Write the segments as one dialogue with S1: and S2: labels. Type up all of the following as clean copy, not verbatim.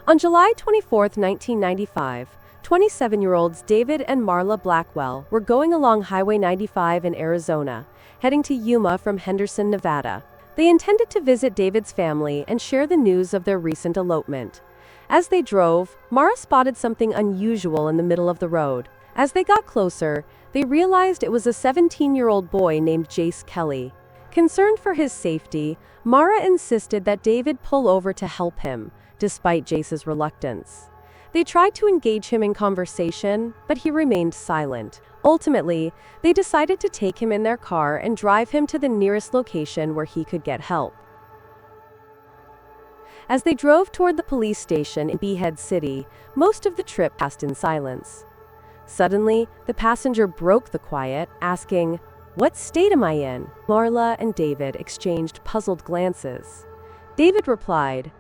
S1: On July 24, 1995, 27-year-olds David and Marla Blackwell were going along Highway 95 in Arizona, heading to Yuma from Henderson, Nevada. They intended to visit David's family and share the news of their recent elopement. As they drove, Mara spotted something unusual in the middle of the road. As they got closer, they realized it was a 17-year-old boy named Jace Kelly. Concerned for his safety, Mara insisted that David pull over to help him, despite Jace's reluctance. They tried to engage him in conversation, but he remained silent. Ultimately, they decided to take him in their car and drive him to the nearest location where he could get help. As they drove toward the police station in Beehead City, most of the trip passed in silence. Suddenly, the passenger broke the quiet, asking, "What state am I in?" Marla and David exchanged puzzled glances. David replied,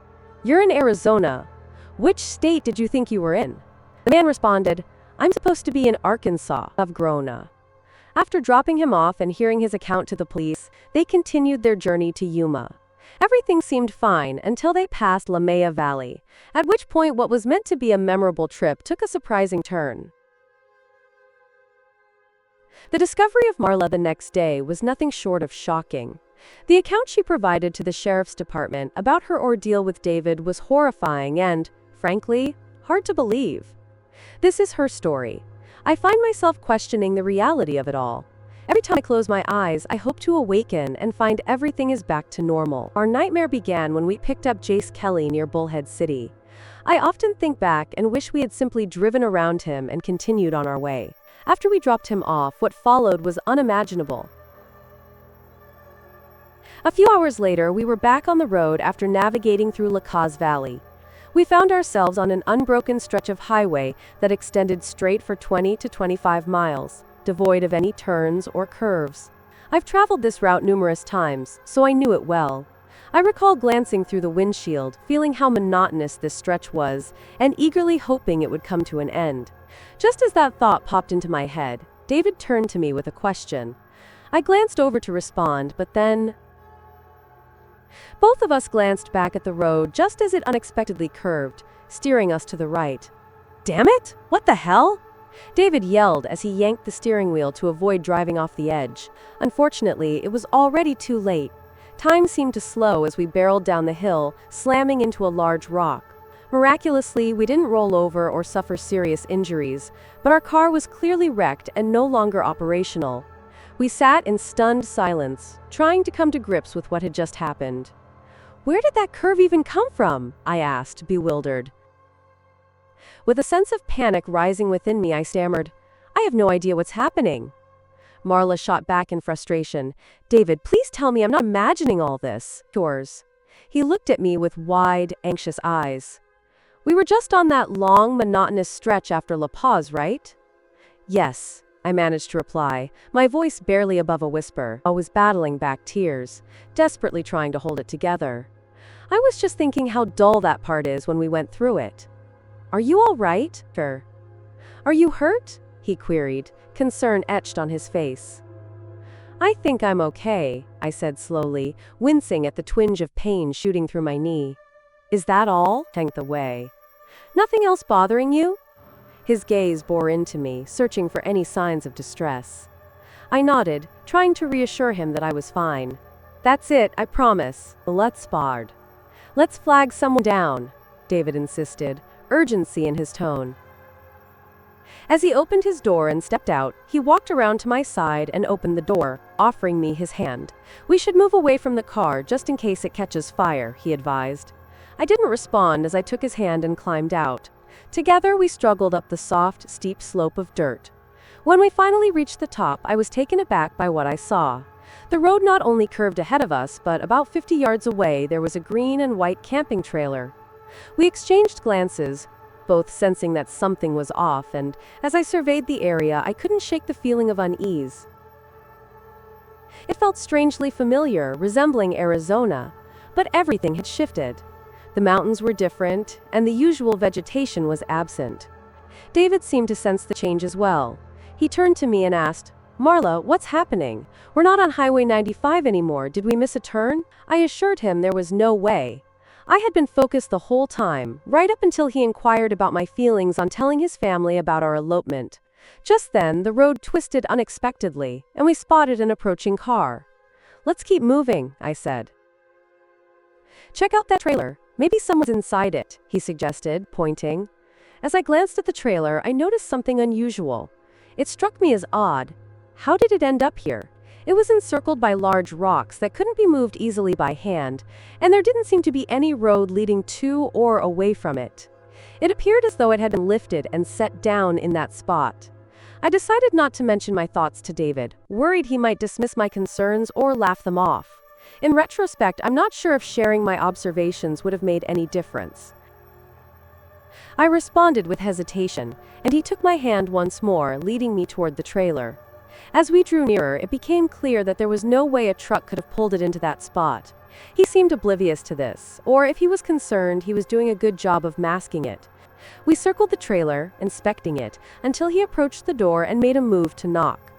S1: "You're in Arizona. Which state did you think you were in?" The man responded, "I'm supposed to be in Arkansas, of Grona." After dropping him off and hearing his account to the police, they continued their journey to Yuma. Everything seemed fine until they passed La Maya Valley, at which point what was meant to be a memorable trip took a surprising turn. The discovery of Marla the next day was nothing short of shocking. The account she provided to the sheriff's department about her ordeal with David was horrifying and, frankly, hard to believe. This is her story. I find myself questioning the reality of it all. Every time I close my eyes, I hope to awaken and find everything is back to normal. Our nightmare began when we picked up Jace Kelly near Bullhead City. I often think back and wish we had simply driven around him and continued on our way. After we dropped him off, what followed was unimaginable. A few hours later, we were back on the road after navigating through La Caz Valley. We found ourselves on an unbroken stretch of highway that extended straight for 20 to 25 miles, devoid of any turns or curves. I've traveled this route numerous times, so I knew it well. I recall glancing through the windshield, feeling how monotonous this stretch was, and eagerly hoping it would come to an end. Just as that thought popped into my head, David turned to me with a question. I glanced over to respond, but then both of us glanced back at the road just as it unexpectedly curved, steering us to the right. "Damn it! What the hell?" David yelled as he yanked the steering wheel to avoid driving off the edge. Unfortunately, it was already too late. Time seemed to slow as we barreled down the hill, slamming into a large rock. Miraculously, we didn't roll over or suffer serious injuries, but our car was clearly wrecked and no longer operational. We sat in stunned silence, trying to come to grips with what had just happened. "Where did that curve even come from?" I asked, bewildered. With a sense of panic rising within me, I stammered, "I have no idea what's happening." Marla shot back in frustration. "David, please tell me I'm not imagining all this." "Yours." He looked at me with wide, anxious eyes. "We were just on that long, monotonous stretch after La Paz, right?" "Yes," I managed to reply, my voice barely above a whisper. I was battling back tears, desperately trying to hold it together. "I was just thinking how dull that part is when we went through it." "Are you all right?" "Sure." "Are you hurt?" he queried, concern etched on his face. "I think I'm okay," I said slowly, wincing at the twinge of pain shooting through my knee. "Is that all?" Tanked away. "Nothing else bothering you?" His gaze bore into me, searching for any signs of distress. I nodded, trying to reassure him that I was fine. "That's it, I promise. Let's spar. Let's flag someone down," David insisted, urgency in his tone. As he opened his door and stepped out, he walked around to my side and opened the door, offering me his hand. "We should move away from the car just in case it catches fire," he advised. I didn't respond as I took his hand and climbed out. Together we struggled up the soft, steep slope of dirt. When we finally reached the top, I was taken aback by what I saw. The road not only curved ahead of us, but about 50 yards away there was a green and white camping trailer. We exchanged glances, both sensing that something was off, and as I surveyed the area, I couldn't shake the feeling of unease. It felt strangely familiar, resembling Arizona, but everything had shifted. The mountains were different, and the usual vegetation was absent. David seemed to sense the change as well. He turned to me and asked, "Marla, what's happening? We're not on Highway 95 anymore. Did we miss a turn?" I assured him there was no way. I had been focused the whole time, right up until he inquired about my feelings on telling his family about our elopement. Just then, the road twisted unexpectedly, and we spotted an approaching car. "Let's keep moving," I said. "Check out that trailer. Maybe someone's inside it," he suggested, pointing. As I glanced at the trailer, I noticed something unusual. It struck me as odd. How did it end up here? It was encircled by large rocks that couldn't be moved easily by hand, and there didn't seem to be any road leading to or away from it. It appeared as though it had been lifted and set down in that spot. I decided not to mention my thoughts to David, worried he might dismiss my concerns or laugh them off. In retrospect, I'm not sure if sharing my observations would have made any difference. I responded with hesitation, and he took my hand once more, leading me toward the trailer. As we drew nearer, it became clear that there was no way a truck could have pulled it into that spot. He seemed oblivious to this, or if he was concerned, he was doing a good job of masking it. We circled the trailer, inspecting it, until he approached the door and made a move to knock.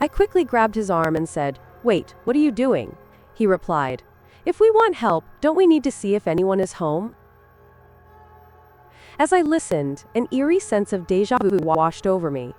S1: I quickly grabbed his arm and said, "Wait, what are you doing?" He replied, "If we want help, don't we need to see if anyone is home?" As I listened, an eerie sense of déjà vu washed over me.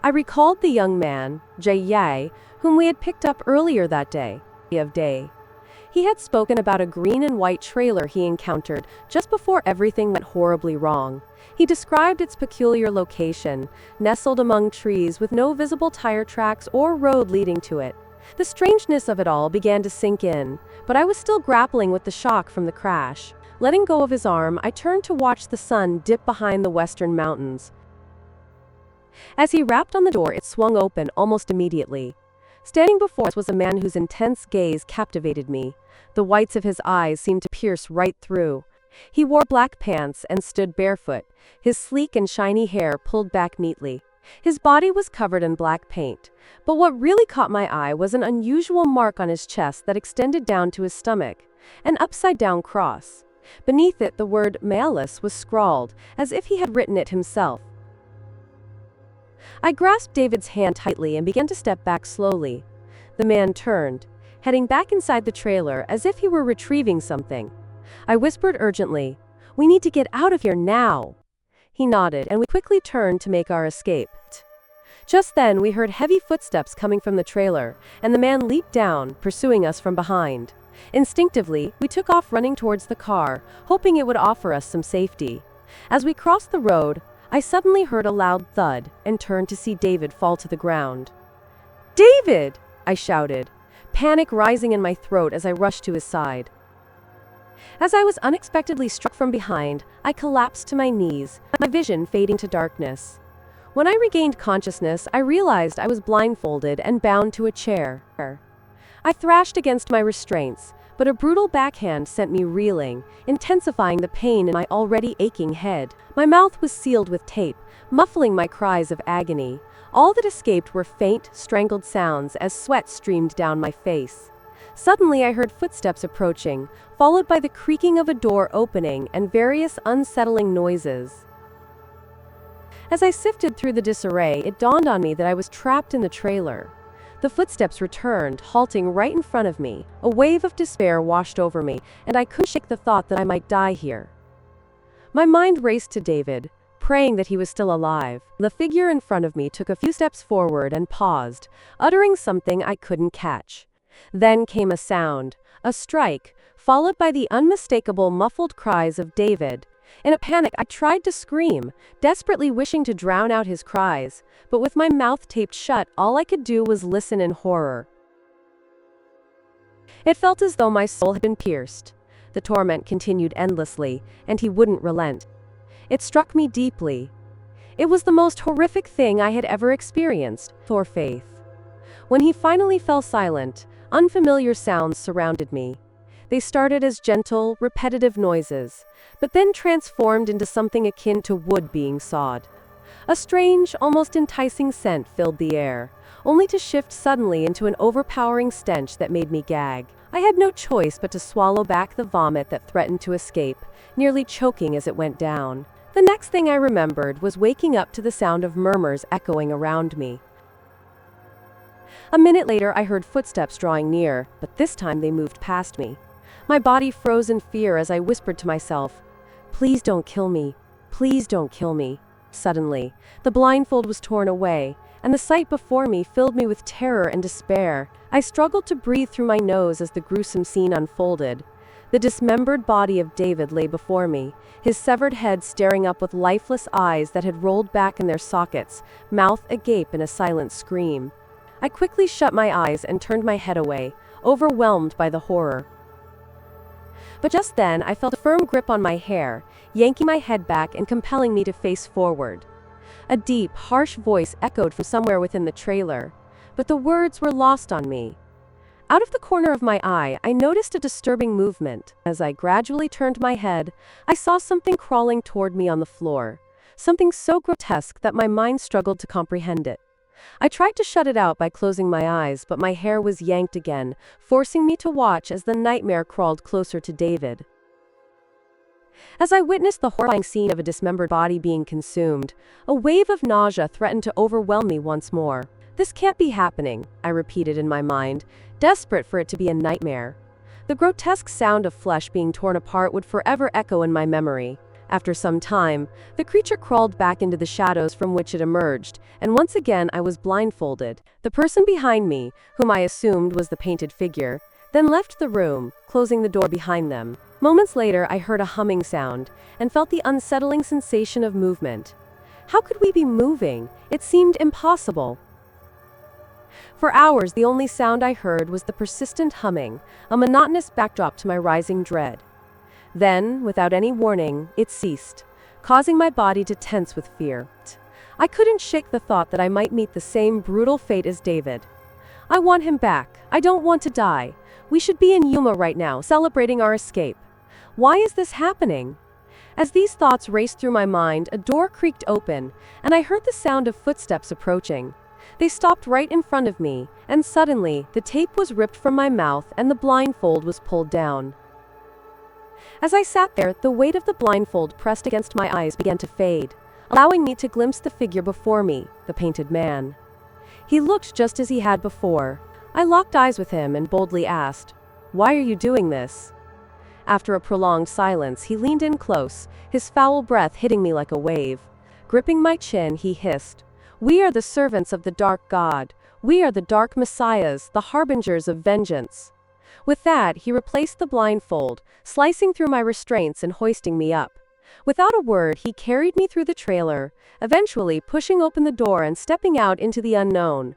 S1: I recalled the young man, Jay, whom we had picked up earlier that day. He had spoken about a green and white trailer he encountered just before everything went horribly wrong. He described its peculiar location, nestled among trees with no visible tire tracks or road leading to it. The strangeness of it all began to sink in, but I was still grappling with the shock from the crash. Letting go of his arm, I turned to watch the sun dip behind the western mountains. As he rapped on the door, it swung open almost immediately. Standing before us was a man whose intense gaze captivated me. The whites of his eyes seemed to pierce right through. He wore black pants and stood barefoot, his sleek and shiny hair pulled back neatly. His body was covered in black paint, but what really caught my eye was an unusual mark on his chest that extended down to his stomach, an upside-down cross. Beneath it, the word Malus was scrawled, as if he had written it himself. I grasped David's hand tightly and began to step back slowly. The man turned, heading back inside the trailer as if he were retrieving something. I whispered urgently, "We need to get out of here now." He nodded, and we quickly turned to make our escape. Just then, we heard heavy footsteps coming from the trailer, and the man leaped down, pursuing us from behind. Instinctively, we took off running towards the car, hoping it would offer us some safety. As we crossed the road, I suddenly heard a loud thud and turned to see David fall to the ground. "David!" I shouted, panic rising in my throat as I rushed to his side. As I was unexpectedly struck from behind, I collapsed to my knees, my vision fading to darkness. When I regained consciousness, I realized I was blindfolded and bound to a chair. I thrashed against my restraints, but a brutal backhand sent me reeling, intensifying the pain in my already aching head. My mouth was sealed with tape, muffling my cries of agony. All that escaped were faint, strangled sounds as sweat streamed down my face. Suddenly I heard footsteps approaching, followed by the creaking of a door opening and various unsettling noises. As I sifted through the disarray, it dawned on me that I was trapped in the trailer. The footsteps returned, halting right in front of me. A wave of despair washed over me, and I couldn't shake the thought that I might die here. My mind raced to David, praying that he was still alive. The figure in front of me took a few steps forward and paused, uttering something I couldn't catch. Then came a sound, a strike, followed by the unmistakable muffled cries of David. In a panic, I tried to scream, desperately wishing to drown out his cries, but with my mouth taped shut, all I could do was listen in horror. It felt as though my soul had been pierced. The torment continued endlessly, and he wouldn't relent. It struck me deeply. It was the most horrific thing I had ever experienced, or faith. When he finally fell silent, unfamiliar sounds surrounded me. They started as gentle, repetitive noises, but then transformed into something akin to wood being sawed. A strange, almost enticing scent filled the air, only to shift suddenly into an overpowering stench that made me gag. I had no choice but to swallow back the vomit that threatened to escape, nearly choking as it went down. The next thing I remembered was waking up to the sound of murmurs echoing around me. A minute later, I heard footsteps drawing near, but this time they moved past me. My body froze in fear as I whispered to myself, "Please don't kill me. Please don't kill me." Suddenly, the blindfold was torn away, and the sight before me filled me with terror and despair. I struggled to breathe through my nose as the gruesome scene unfolded. The dismembered body of David lay before me, his severed head staring up with lifeless eyes that had rolled back in their sockets, mouth agape in a silent scream. I quickly shut my eyes and turned my head away, overwhelmed by the horror. But just then, I felt a firm grip on my hair, yanking my head back and compelling me to face forward. A deep, harsh voice echoed from somewhere within the trailer, but the words were lost on me. Out of the corner of my eye, I noticed a disturbing movement. As I gradually turned my head, I saw something crawling toward me on the floor, something so grotesque that my mind struggled to comprehend it. I tried to shut it out by closing my eyes, but my hair was yanked again, forcing me to watch as the nightmare crawled closer to David. As I witnessed the horrifying scene of a dismembered body being consumed, a wave of nausea threatened to overwhelm me once more. "This can't be happening," I repeated in my mind, desperate for it to be a nightmare. The grotesque sound of flesh being torn apart would forever echo in my memory. After some time, the creature crawled back into the shadows from which it emerged, and once again I was blindfolded. The person behind me, whom I assumed was the painted figure, then left the room, closing the door behind them. Moments later, I heard a humming sound, and felt the unsettling sensation of movement. How could we be moving? It seemed impossible. For hours, the only sound I heard was the persistent humming, a monotonous backdrop to my rising dread. Then, without any warning, it ceased, causing my body to tense with fear. I couldn't shake the thought that I might meet the same brutal fate as David. I want him back. I don't want to die. We should be in Yuma right now, celebrating our escape. Why is this happening? As these thoughts raced through my mind, a door creaked open, and I heard the sound of footsteps approaching. They stopped right in front of me, and suddenly, the tape was ripped from my mouth and the blindfold was pulled down. As I sat there, the weight of the blindfold pressed against my eyes began to fade, allowing me to glimpse the figure before me, the painted man. He looked just as he had before. I locked eyes with him and boldly asked, "Why are you doing this?" After a prolonged silence, he leaned in close, his foul breath hitting me like a wave. Gripping my chin, he hissed, "We are the servants of the dark god. We are the dark messiahs, the harbingers of vengeance." With that, he replaced the blindfold, slicing through my restraints and hoisting me up. Without a word, he carried me through the trailer, eventually pushing open the door and stepping out into the unknown.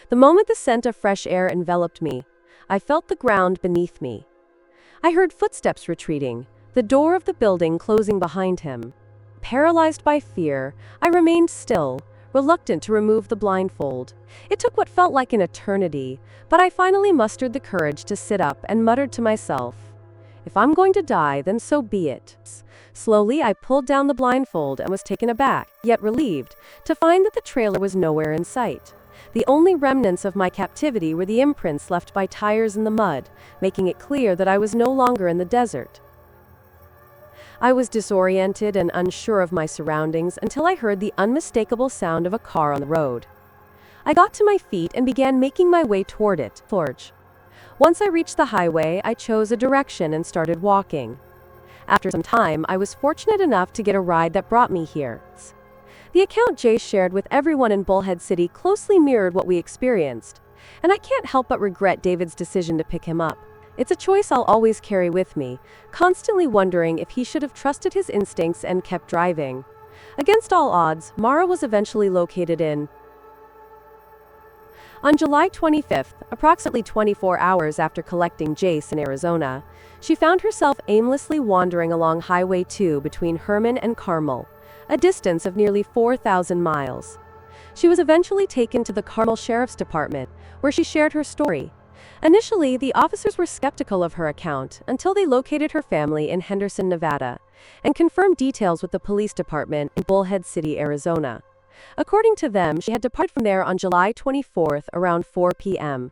S1: The moment the scent of fresh air enveloped me, I felt the ground beneath me. I heard footsteps retreating, the door of the building closing behind him. Paralyzed by fear, I remained still, reluctant to remove the blindfold. It took what felt like an eternity, but I finally mustered the courage to sit up and muttered to myself, "If I'm going to die, then so be it." Slowly, I pulled down the blindfold and was taken aback, yet relieved, to find that the trailer was nowhere in sight. The only remnants of my captivity were the imprints left by tires in the mud, making it clear that I was no longer in the desert. I was disoriented and unsure of my surroundings until I heard the unmistakable sound of a car on the road. I got to my feet and began making my way toward it. Once I reached the highway, I chose a direction and started walking. After some time, I was fortunate enough to get a ride that brought me here. The account Jay shared with everyone in Bullhead City closely mirrored what we experienced, and I can't help but regret David's decision to pick him up. It's a choice I'll always carry with me, constantly wondering if he should have trusted his instincts and kept driving. Against all odds, Mara was eventually located in. On July 25th, approximately 24 hours after collecting Jace in Arizona, she found herself aimlessly wandering along Highway 2 between Herman and Carmel, a distance of nearly 4,000 miles. She was eventually taken to the Carmel Sheriff's Department, where she shared her story. Initially, the officers were skeptical of her account until they located her family in Henderson, Nevada, and confirmed details with the police department in Bullhead City, Arizona. According to them, she had departed from there on July 24th around 4 p.m.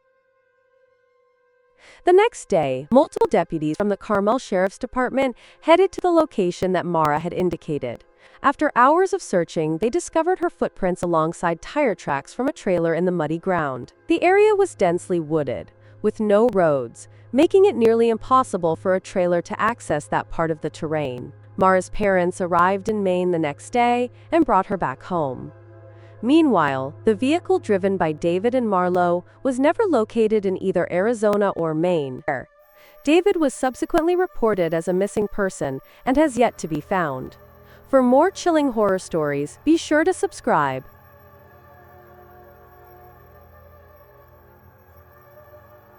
S1: The next day, multiple deputies from the Carmel Sheriff's Department headed to the location that Mara had indicated. After hours of searching, they discovered her footprints alongside tire tracks from a trailer in the muddy ground. The area was densely wooded, with no roads, making it nearly impossible for a trailer to access that part of the terrain. Mara's parents arrived in Maine the next day and brought her back home. Meanwhile, the vehicle driven by David and Marlo was never located in either Arizona or Maine. David was subsequently reported as a missing person and has yet to be found. For more chilling horror stories, be sure to subscribe.